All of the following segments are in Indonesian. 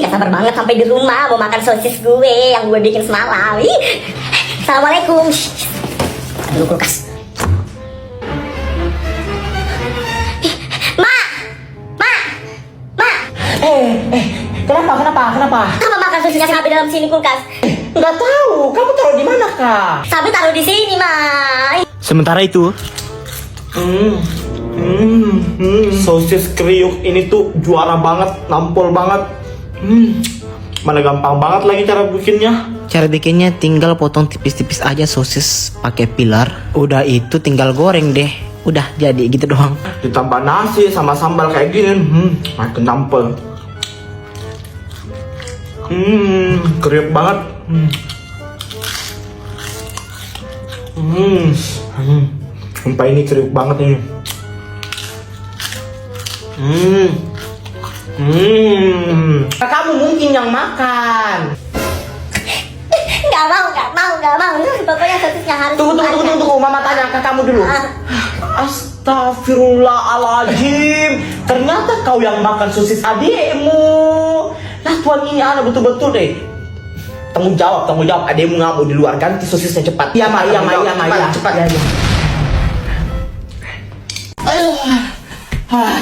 gak sabar banget sampai di rumah mau makan sosis gue yang gue bikin semalam. Ih. Assalamualaikum. Aduh, kulkas. Kenapa? Kamu makan sosisnya Sabi dalam sini kulkas? Nggak tahu, kamu taruh di mana, Kak? Sabi taruh di sini, Ma. Sementara itu, Sosis kriuk ini tuh juara banget, nampol banget. Mana gampang banget lagi cara bikinnya. cara bikinnya tinggal potong tipis-tipis aja sosis pakai pilar. Udah itu tinggal goreng deh. Udah jadi gitu doang. Ditambah nasi sama sambal kayak gini, makin nampol. Kriuk banget. Sumpah ini kriuk banget ini. Kamu mungkin yang makan. Gak mau. Pokoknya sosisnya harus Tunggu, mama tanya ke kamu dulu. Astagfirullahaladzim, ternyata kau yang makan sosis adikmu. Nah tuan ini anak betul-betul deh. Tanggung jawab, adikmu nggak mau di luar, ganti sosisnya cepat. Iya ma, cepat. Ya.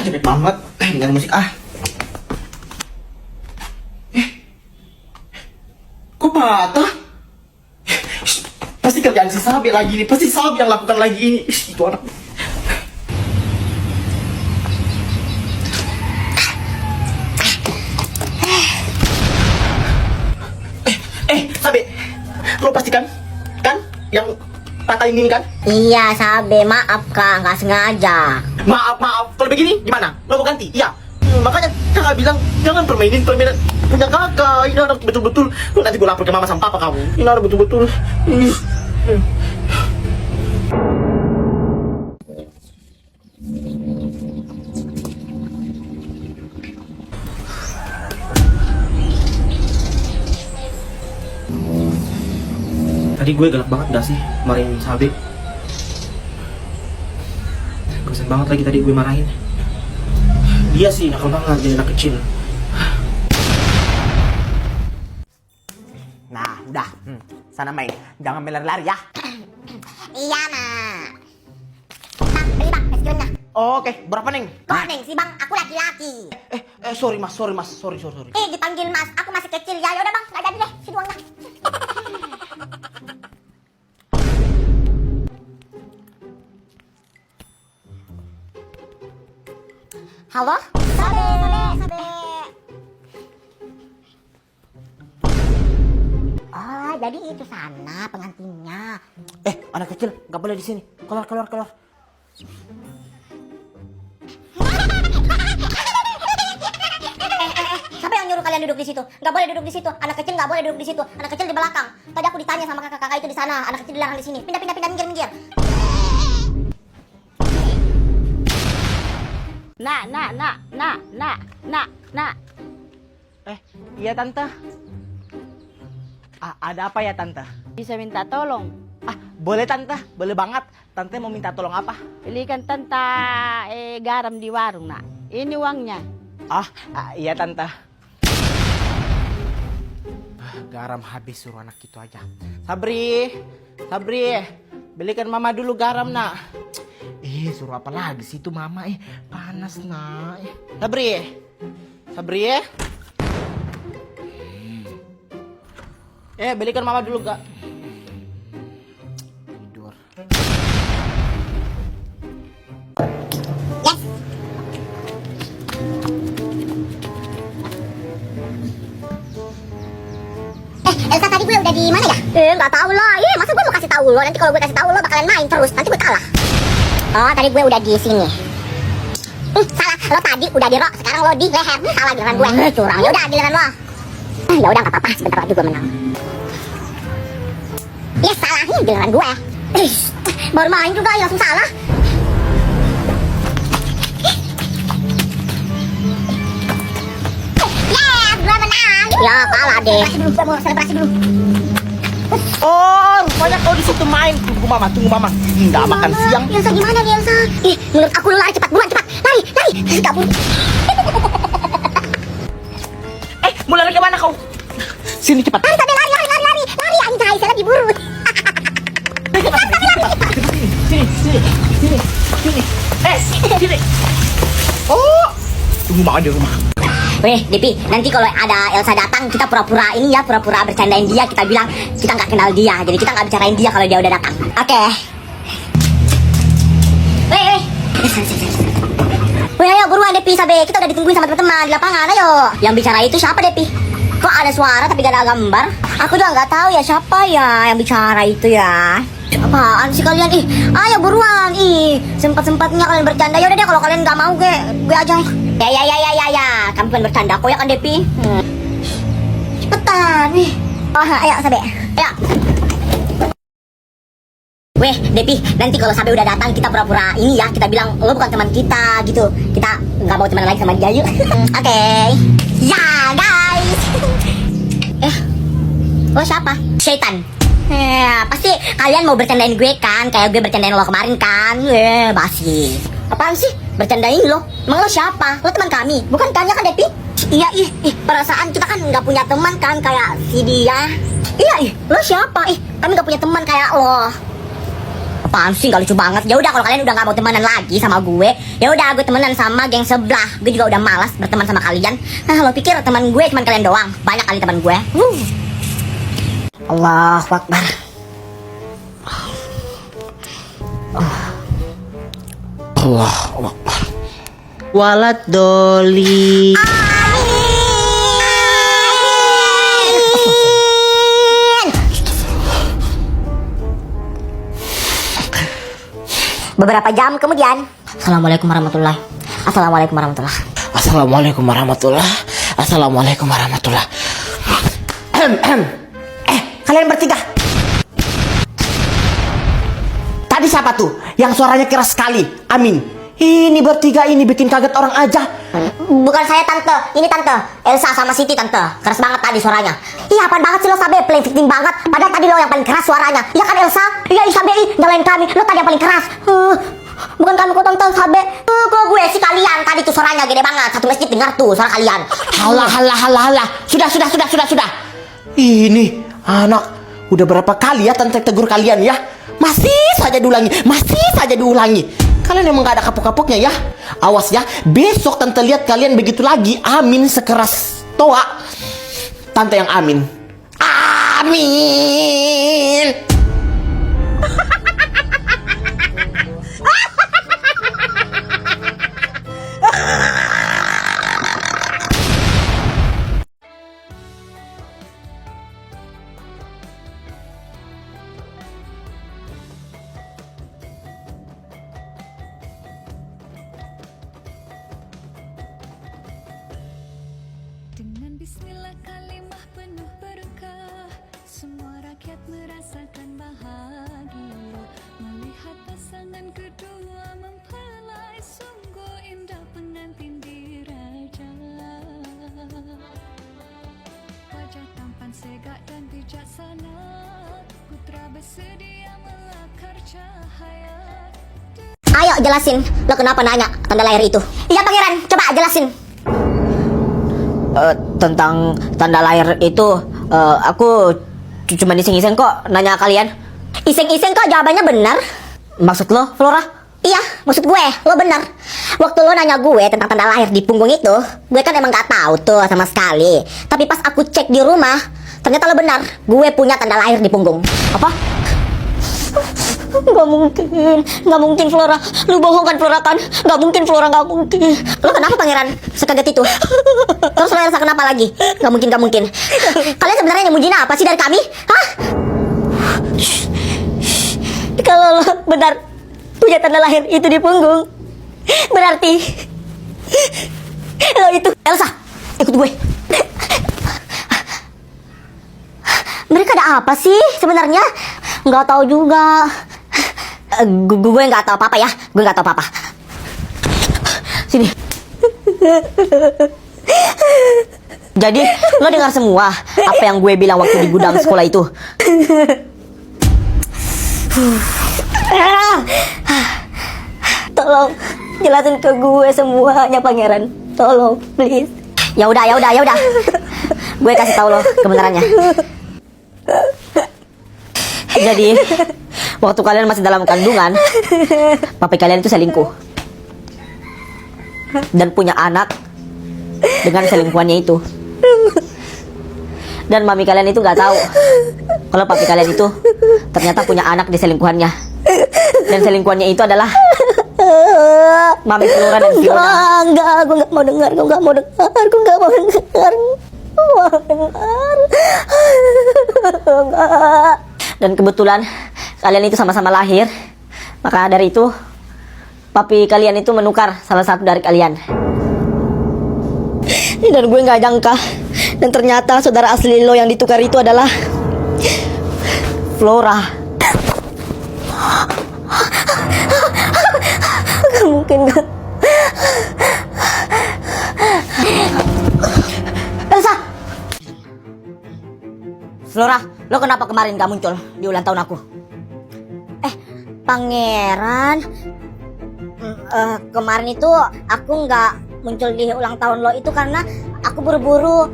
Cepet banget. Dengan musik kok patah? Pasti kerjaan si Sabi lagi ini, pasti Sabi yang lakukan lagi ini. Itu anak. Sabi, lo pastikan kan yang patahin ini kan? Iya, Sabi, maaf Kak, nggak sengaja. Maaf. Kalau begini gimana? Lo mau ganti? Iya. Makanya kakak bilang jangan permainan punya kakak. Ini anak betul-betul. Lo nanti gue lapor ke mama sama papa kamu. Ini anak betul-betul. Tadi gue galak banget gak sih marahin Sabi? Kasian banget lagi tadi gue marahin. Dia sih nakal banget jadi anak kecil. Nah, udah. Sana main. Jangan lari-lari ya. Iya, Nak. Bang, beli bang, es krimnya. Oh, oke, berapa neng? Kok neng sih bang, aku laki-laki. Sorry mas. Sorry. Dipanggil mas, aku masih kecil ya. Yaudah bang, nggak jadi deh, si doangnya. Halo? Sabe. Oh, jadi itu sana pengantinnya. Anak kecil, nggak boleh di sini. Keluar. Siapa yang nyuruh kalian duduk di situ? Nggak boleh duduk di situ. Anak kecil nggak boleh duduk di situ. Anak kecil di belakang. Tadi aku ditanya sama kakak-kakak itu di sana. Anak kecil dilarang di sini. Pindah, minggir. Nak. Iya tante. Ada apa ya tante? Bisa minta tolong. Boleh tante, boleh banget. Tante mau minta tolong apa? Belikan tante garam di warung, nak. Ini uangnya. Iya tante. Garam habis, suruh anak itu aja. Sabri, belikan mama dulu garam nak. Suruh apa lagi sih itu mama? Panas nak. Sabri. Belikan mama dulu gak? Tidur. Elsa tadi gue udah di mana ya? Nggak tahu lah. Masa gue mau kasih tahu lo? Nanti kalau gue kasih tahu lo bakalan main terus. Nanti gue kalah. Oh, tadi gue udah di sini. Salah. Lo tadi udah di rok, sekarang lo di leher. Salah giliran gue. Curang. Ya udah giliran lo. Ya udah nggak apa-apa. Sebentar lagi gue menang. Salah nih giliran gue. Baru main juga ya langsung salah. Gue menang. Ya kalah deh. Gue mau selebrasi dulu. Oh, rupanya kau di situ main. Tunggu mama. Nggak makan siang. Elsa gimana nih Elsa? Menurut aku lo lari cepat, buruan cepat. Lari. Kabur. Mau lari ke mana kau? Sini cepat. Lari, Sabe, lari, anjay, saya lagi buru. Sini. Sini. Oh, tunggu makan di rumah. Weh, Depi, nanti kalau ada Elsa datang, kita pura-pura ini ya, pura-pura bercandain dia. Kita bilang kita nggak kenal dia, jadi kita nggak bicarain dia kalau dia udah datang. Oke. Weh. Weh, ayo buruan Depi, Sabe. Kita udah ditungguin sama teman-teman di lapangan. Ayo. Yang bicara itu siapa, Depi? Kok ada suara tapi gak ada gambar? Aku juga nggak tahu ya siapa ya yang bicara itu ya. Apaan sih kalian? Ayo buruan. Sempat-sempatnya kalian bercanda. Yaudah deh, kalau kalian nggak mau gue aja. Ya. Kamu kan bercanda kok ya kan, Depi? Cepetan. Ayo, Sabe. Ayo. Weh, Depi, nanti kalau Sabe udah datang kita pura-pura ini ya, kita bilang lo bukan teman kita gitu. Kita nggak mau teman lagi sama dia yuk. Oke. Ya, guys. Lo siapa? Syaitan. Pasti kalian mau bercandain gue kan, kayak gue bercandain lo kemarin kan. Basi. Apaan sih? Bercandain lo? Emang lo siapa? Lo teman kami, bukan kan ya kan, Depi? Iya, perasaan kita kan nggak punya teman kan kayak si dia. Iya, lo siapa? Kami nggak punya teman kayak lo. Apaan sih, gak lucu banget. Ya udah, kalau kalian udah nggak mau temenan lagi sama gue, ya udah gue temenan sama geng sebelah. Gue juga udah malas berteman sama kalian. Lo pikir teman gue cuma kalian doang? Banyak kali teman gue. Allahu Akbar. Allahu Akbar. Walad doli. Beberapa jam kemudian. Assalamualaikum warahmatullahi. Assalamualaikum warahmatullahi. Assalamualaikum warahmatullahi. Assalamualaikum warahmatullahi. Kalian bertiga. Tadi siapa tuh yang suaranya keras sekali? Amin. Ini bertiga ini bikin kaget orang aja. Bukan saya, Tante. Ini Tante Elsa sama Siti, Tante. Keras banget tadi suaranya. Iya, apaan banget sih lo, Sabe? Playing victim banget. Padahal tadi lo yang paling keras suaranya. Iya kan, Elsa? Iya, Sabe, nyalain kami. Lo tadi yang paling keras. Bukan kami kok, Tante, Sabe. Kok gue sih kalian. Tadi tuh suaranya gede banget. Satu masjid dengar tuh suara kalian. Halah. Sudah. Ini anak udah berapa kali ya Tante tegur kalian ya? Masih saja diulangi. Kalian emang gak ada kapok-kapoknya ya? Awas ya, besok Tante lihat kalian begitu lagi. Amin sekeras toa. Tante yang amin. Amin. Dengan bismillah kalimah penuh berkah, semua rakyat merasakan bahagia. Melihat pasangan kedua mempelai, sungguh indah pengantin diraja. Wajah tampan segak dan bijaksana, putra bersedia melakar cahaya. Ayo jelasin, lo kenapa nanya tanda lahir itu? Iya, Pangeran, coba jelasin. Tentang tanda lahir itu, aku cuma iseng-iseng kok nanya kalian. Iseng-iseng kok jawabannya benar? Maksud lo, Flora? Iya, maksud gue, lo benar. Waktu lo nanya gue tentang tanda lahir di punggung itu, gue kan emang gak tahu tuh sama sekali. Tapi pas aku cek di rumah, ternyata lo benar. Gue punya tanda lahir di punggung. Apa? Gak mungkin Flora. Lu bohong kan, Flora kan? Gak mungkin Flora, gak mungkin. Lo kenapa, Pangeran? Sekaget itu. Terus lo Elsa kenapa lagi? Gak mungkin. Kalian sebenarnya nyembunyiin apa sih dari kami? Hah? Kalau lo benar punya tanda lahir itu di punggung, berarti lo itu. Elsa, ikut gue. Mereka ada apa sih sebenarnya? Nggak tahu juga. Gue nggak tahu apa-apa ya. Gue nggak tahu apa-apa. Sini. Jadi lo dengar semua apa yang gue bilang waktu di gudang sekolah itu? Tolong jelasin ke gue semuanya, Pangeran. Tolong, please. Ya udah. Gue kasih tahu lo kebenarannya. Jadi, waktu kalian masih dalam kandungan, papi kalian itu selingkuh. Dan punya anak dengan selingkuhannya itu. Dan mami kalian itu nggak tahu kalau papi kalian itu ternyata punya anak di selingkuhannya. Dan selingkuhannya itu adalah mami Flora dan Fiona. Enggak, aku nggak mau dengar, aku nggak mau dengar, aku nggak mau dengar. Dan kebetulan kalian itu sama-sama lahir. Maka dari itu papi kalian itu menukar salah satu dari kalian. Dan gue nggak jangka. Dan ternyata saudara asli lo yang ditukar itu adalah Flora. Gak mungkin kan? Elsa! Flora, lo kenapa kemarin gak muncul di ulang tahun aku? Pangeran, kemarin itu aku nggak muncul di ulang tahun lo itu karena aku buru-buru.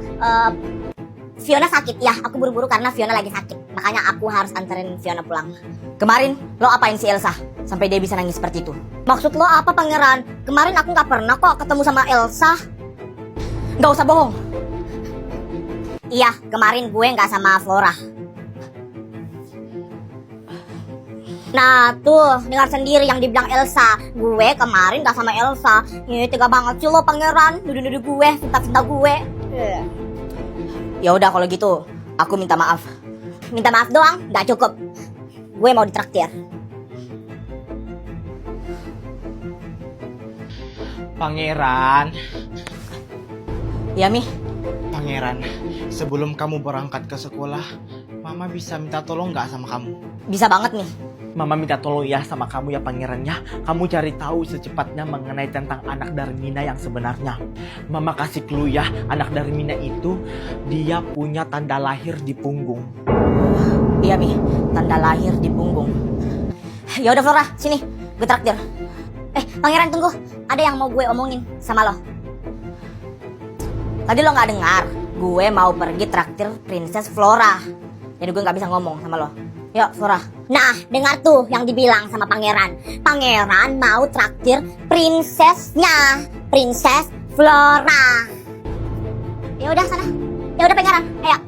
Fiona sakit ya, aku buru-buru karena Fiona lagi sakit. Makanya aku harus anterin Fiona pulang. Kemarin lo apain si Elsa sampai dia bisa nangis seperti itu? Maksud lo apa, Pangeran? Kemarin aku nggak pernah kok ketemu sama Elsa. Gak usah bohong. Iya, kemarin gue nggak sama Flora. Nah tuh, dengar sendiri yang dibilang Elsa. Gue kemarin gak sama Elsa. Ini tega banget sih lo, Pangeran. Nuduh-nuduh gue, cinta-cinta gue. Ya udah kalau gitu, aku minta maaf. Minta maaf doang, gak cukup. Gue mau ditraktir. Pangeran, Ya Mi, Pangeran, sebelum kamu berangkat ke sekolah, Mama bisa minta tolong nggak sama kamu? bisa banget nih. Mama minta tolong ya sama kamu ya Pangeran ya. Kamu cari tahu secepatnya mengenai tentang anak dari Mina yang sebenarnya. Mama kasih clue ya, anak dari Mina itu dia punya tanda lahir di punggung. Iya Mi, tanda lahir di punggung. Ya udah Flora, sini, gue traktir. Pangeran tunggu. Ada yang mau gue omongin sama lo. Tadi lo nggak dengar, gue mau pergi traktir Princess Flora. Jadi gue nggak bisa ngomong sama lo. Yuk Flora. Nah, dengar tuh yang dibilang sama Pangeran. Pangeran mau traktir prinsesnya, Princess Flora. Ya udah sana. Ya udah Pangeran, ayo.